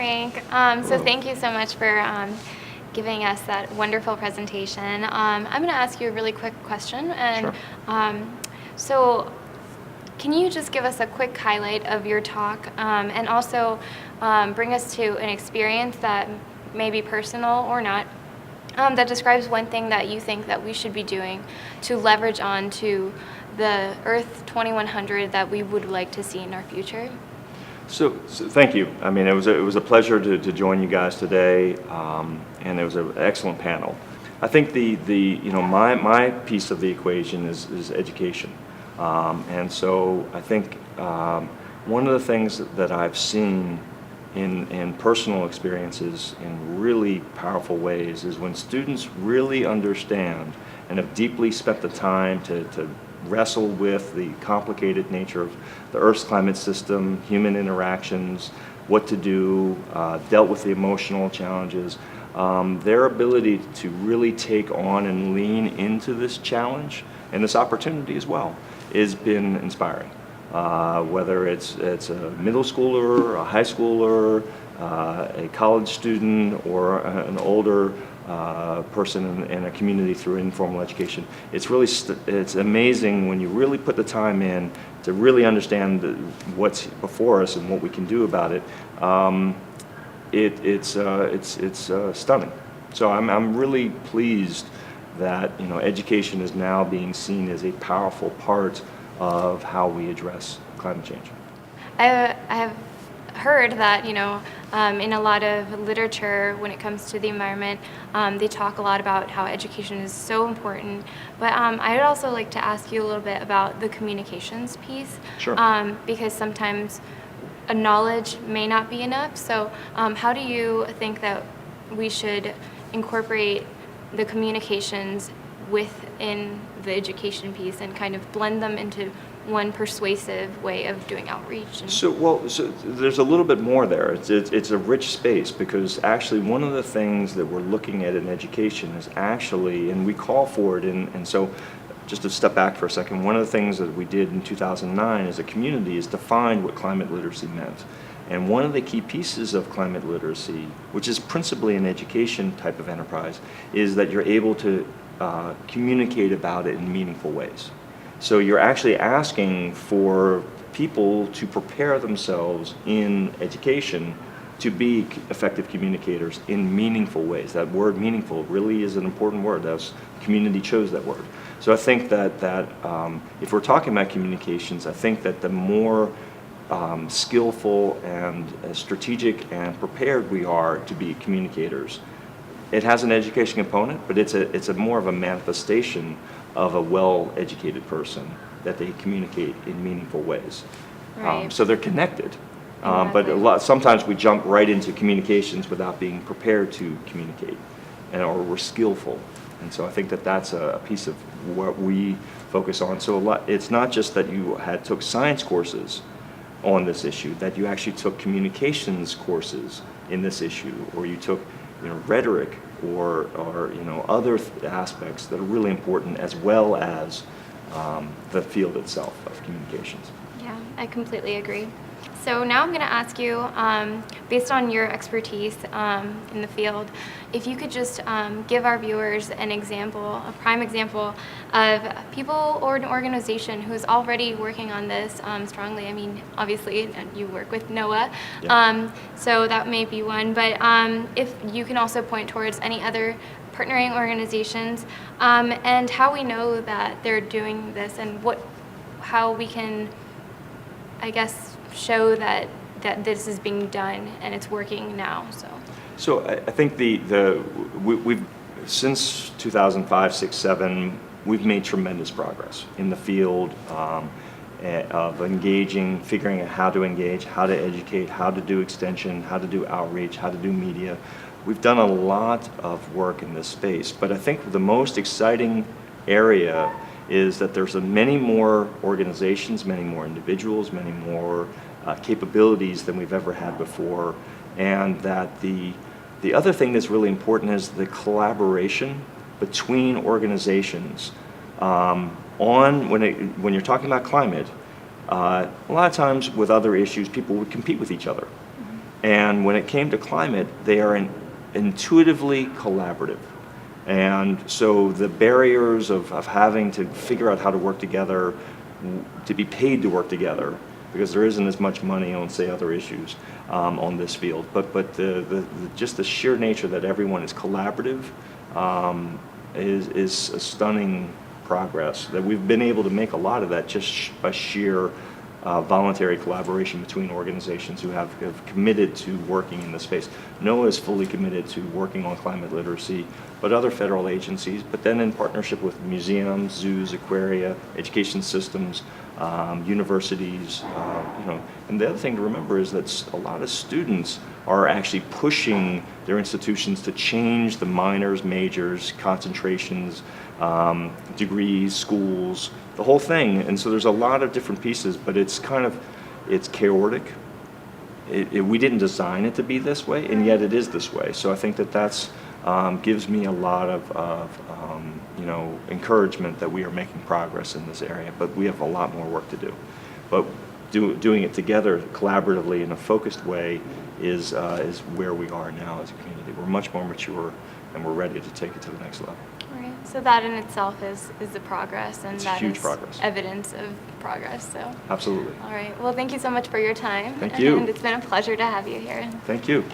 Frank. So thank you so much for giving us that wonderful presentation. I'm going to ask you a really quick question. And Sure. So can you just give us a quick highlight of your talk and also bring us to an experience that may be personal or not that describes one thing that you think that we should be doing to leverage on to the Earth 2100 that we would like to see in our future? So thank you. I mean, it was a pleasure to join you guys today, and it was an excellent panel. I think my piece of the equation is education, and so I think one of the things that I've seen in personal experiences in really powerful ways is when students really understand and have deeply spent the time to wrestle with the complicated nature of the Earth's climate system, human interactions, what to do, dealt with the emotional challenges. Their ability to really take on and lean into this challenge and this opportunity as well has been inspiring. Whether it's a middle schooler, a high schooler, a college student, or an older person in a community through informal education. It's amazing when you really put the time in to really understand what's before us and what we can do about it. It's stunning. So I'm really pleased that education is now being seen as a powerful part of how we address climate change. I have heard that in a lot of literature when it comes to the environment, they talk a lot about how education is so important. But I'd also like to ask you a little bit about the communications piece. Sure. Because sometimes a knowledge may not be enough. So how do you think that we should incorporate the communications within the education piece and kind of blend them into one persuasive way of doing outreach? So there's a little bit more there. It's a rich space, because actually one of the things that we're looking at in education is actually, and we call for it, and so just to step back for a second, one of the things that we did in 2009 as a community is define what climate literacy meant. And one of the key pieces of climate literacy, which is principally an education type of enterprise, is that you're able to communicate about it in meaningful ways. So you're actually asking for people to prepare themselves in education to be effective communicators in meaningful ways. That word "meaningful" really is an important word. The community chose that word. So I think that if we're talking about communications, I think that the more skillful and strategic and prepared we are to be communicators, it has an education component, but it's a more of a manifestation of a well-educated person, that they communicate in meaningful ways. Right. So they're connected, Exactly. but sometimes we jump right into communications without being prepared to communicate, or we're skillful. And so I think that's a piece of what we focus on. So it's not just that you took science courses on this issue, that you actually took communications courses in this issue, or you took rhetoric or other aspects that are really important, as well as the field itself of communications. Yeah, I completely agree. So now I'm going to ask you, based on your expertise in the field, if you could just give our viewers an example, a prime example of people or an organization who is already working on this strongly. I mean, obviously, you work with NOAA, Yeah. so that may be one. But if you can also point towards any other partnering organizations and how we know that they're doing this, and how we can, I guess, show that this is being done and it's working now. So I think we've since 2005, 6, 7, we've made tremendous progress in the field of engaging, figuring out how to engage, how to educate, how to do extension, how to do outreach, how to do media. We've done a lot of work in this space, but I think the most exciting area is that there's many more organizations, many more individuals, many more capabilities than we've ever had before, and that the other thing that's really important is the collaboration between organizations when you're talking about climate. A lot of times with other issues, people would compete with each other. And when it came to climate, they are intuitively collaborative. And so the barriers of having to figure out how to work together, to be paid to work together, because there isn't as much money on, say, other issues on this field. But just the sheer nature that everyone is collaborative is a stunning progress. That we've been able to make a lot of that just by sheer voluntary collaboration between organizations who have committed to working in this space. NOAA is fully committed to working on climate literacy, but other federal agencies, but then in partnership with museums, zoos, aquaria, education systems, universities, And the other thing to remember is that a lot of students are actually pushing their institutions to change the minors, majors, concentrations, degrees, schools, the whole thing. And so there's a lot of different pieces, but it's chaotic. We didn't design it to be this way, and yet it is this way. So I think that's gives me a lot of encouragement that we are making progress in this area, but we have a lot more work to do. But doing it together collaboratively in a focused way is where we are now as a community. We're much more mature, and we're ready to take it to the next level. Right. So that in itself is the progress, and It's that huge is progress. evidence of progress. So. Absolutely. All right. Well, thank you so much for your time. Thank you. And it's been a pleasure to have you here. Thank you.